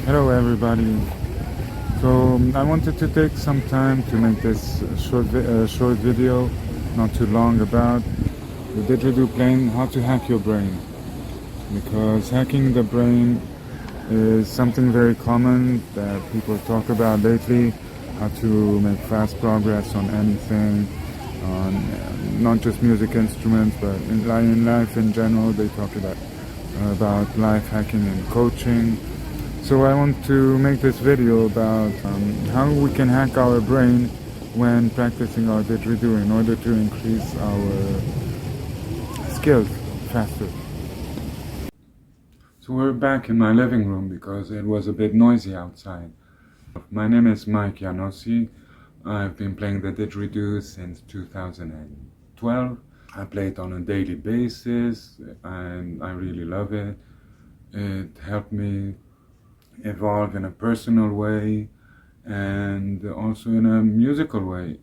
Hello everybody. I wanted to take some time to make this short video, not too long, about the Didgeridoo playing, how to hack your brain. Because hacking the brain is something very common that people talk about lately, how to make fast progress on anything, on not just music instruments, but in life in general. They talk about life hacking and coaching. So I want to make this video about how we can hack our brain when practicing our didgeridoo in order to increase our skills faster. So we're back in my living room because it was a bit noisy outside. My name is Ianosi. I've been playing the didgeridoo since 2012. I play it on a daily basis and I really love it. It helped me evolve in a personal way and also in a musical way.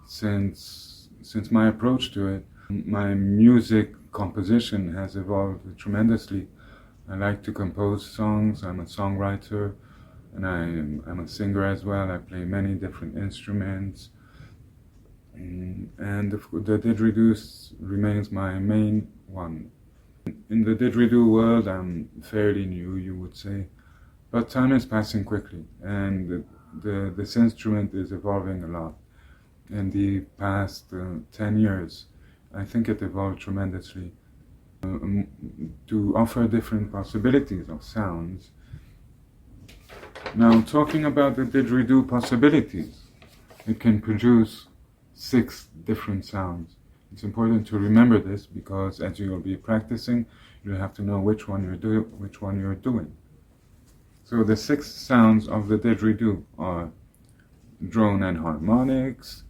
Since my approach to it, my music composition has evolved tremendously. I like to compose songs. I'm a songwriter and I'm a singer as well. I play many different instruments, and the didgeridoo remains my main one. In the didgeridoo world, I'm fairly new, you would say. But time is passing quickly, and this instrument is evolving a lot. In the past 10 years, I think it evolved tremendously to offer different possibilities of sounds. Now, talking about the didgeridoo possibilities, it can produce 6 different sounds. It's important to remember this because as you'll be practicing, you'll have to know which one you're doing. So the 6 sounds of the didgeridoo are drone and harmonics,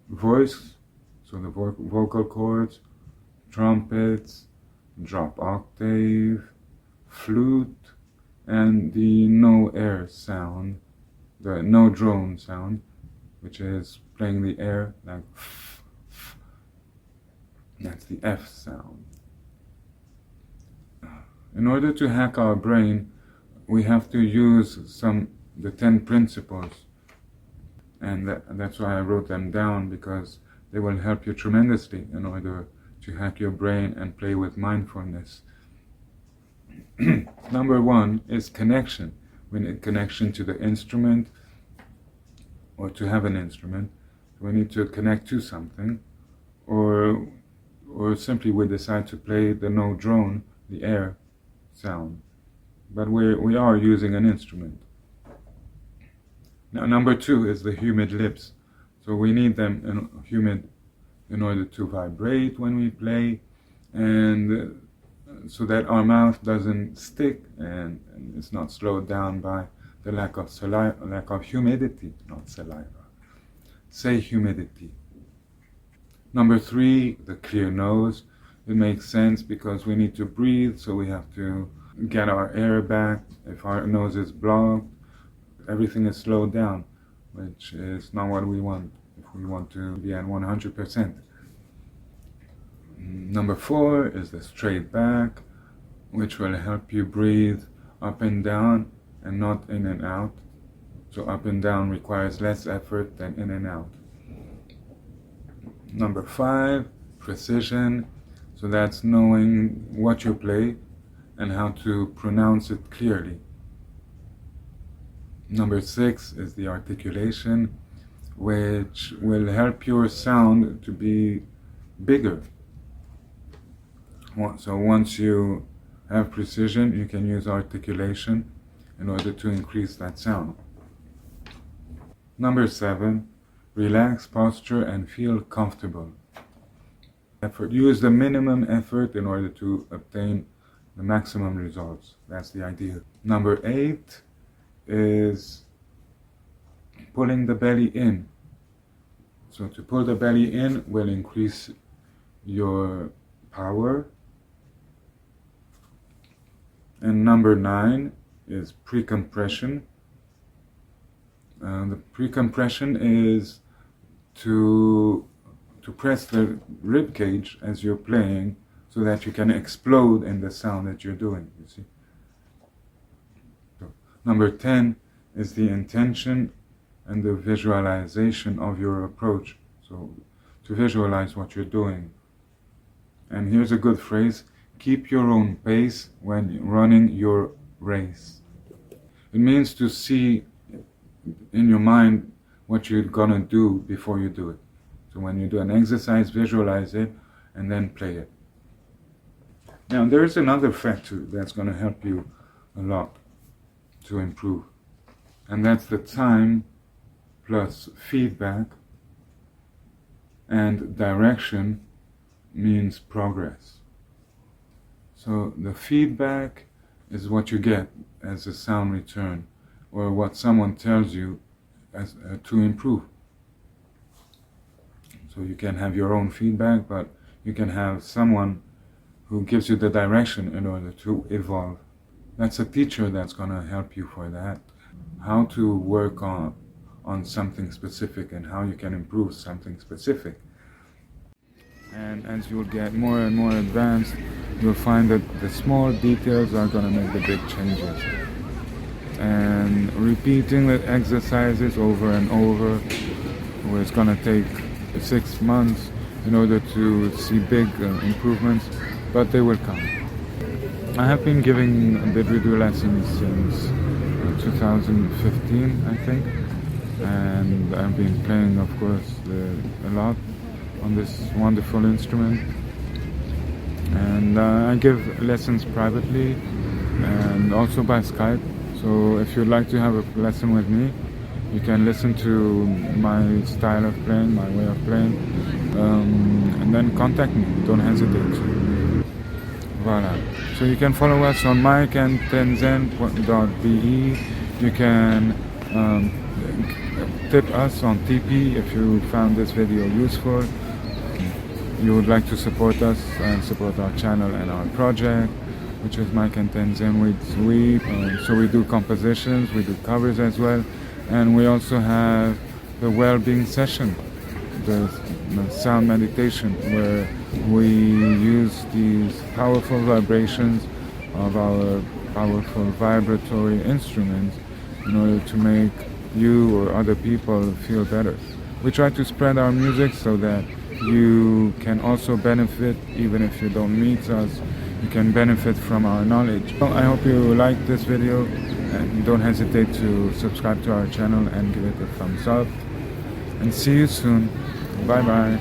voice, so the vocal cords, trumpets, drop octave, flute, and the no air sound, the no drone sound, which is playing the air like f, f. That's the F sound. In order to hack our brain, we have to use the 10 principles, and that's why I wrote them down, because they will help you tremendously in order to hack your brain and play with mindfulness. Number 1 is connection. We need connection to the instrument, or to have an instrument. We need to connect to something, or simply we decide to play the no drone, the air sound, but we are using an instrument. Now, number 2 is the humid lips. So we need them humid in order to vibrate when we play, and so that our mouth doesn't stick and it's not slowed down by the lack of humidity, not saliva. Say humidity. Number 3, the clear nose. It makes sense because we need to breathe, so we have to get our air back. If our nose is blocked, everything is slowed down, which is not what we want if we want to be at 100%. Number 4 is the straight back, which will help you breathe up and down and not in and out. So up and down requires less effort than in and out. Number 5, precision. So that's knowing what you play and how to pronounce it clearly. Number 6 is the articulation, which will help your sound to be bigger. So once you have precision, you can use articulation in order to increase that sound. Number 7, relax posture and feel comfortable. Use the minimum effort in order to obtain the maximum results. That's the idea. Number 8 is pulling the belly in. So to pull the belly in will increase your power. And number 9 is pre-compression. The pre-compression is to press the rib cage as you're playing so that you can explode in the sound that you're doing, you see. Number 10 is the intention and the visualization of your approach. So to visualize what you're doing. And here's a good phrase: keep your own pace when running your race. It means to see in your mind what you're gonna do before you do it. So when you do an exercise, visualize it and then play it. Now there's another factor that's gonna help you a lot to improve, and that's the time plus feedback, and direction means progress. So the feedback is what you get as a sound return, or what someone tells you as to improve. So you can have your own feedback, but you can have someone who gives you the direction in order to evolve. That's a teacher that's going to help you for that. How to work on something specific and how you can improve something specific. And as you'll get more and more advanced, you'll find that the small details are going to make the big changes. And repeating the exercises over and over, where it's going to take 6 months in order to see big improvements, but they will come. I have been giving Didgeridoo lessons since 2015, I think, and I've been playing, of course, a lot on this wonderful instrument. And I give lessons privately and also by Skype. So if you'd like to have a lesson with me, you can listen to my style of playing, my way of playing, and then contact me. Don't hesitate. Voila. So you can follow us on mikeandtenzin.be. You can tip us on TP if you found this video useful. You would like to support us and support our channel and our project, which is Mike and Tenzin. So we do compositions, we do covers as well, and we also have the well-being session, the sound meditation, where we use these powerful vibrations of our powerful vibratory instruments in order to make you or other people feel better. We try to spread our music so that you can also benefit. Even if you don't meet us, you can benefit from our knowledge. So I hope you liked this video, and don't hesitate to subscribe to our channel and give it a thumbs up. And see you soon. Bye bye.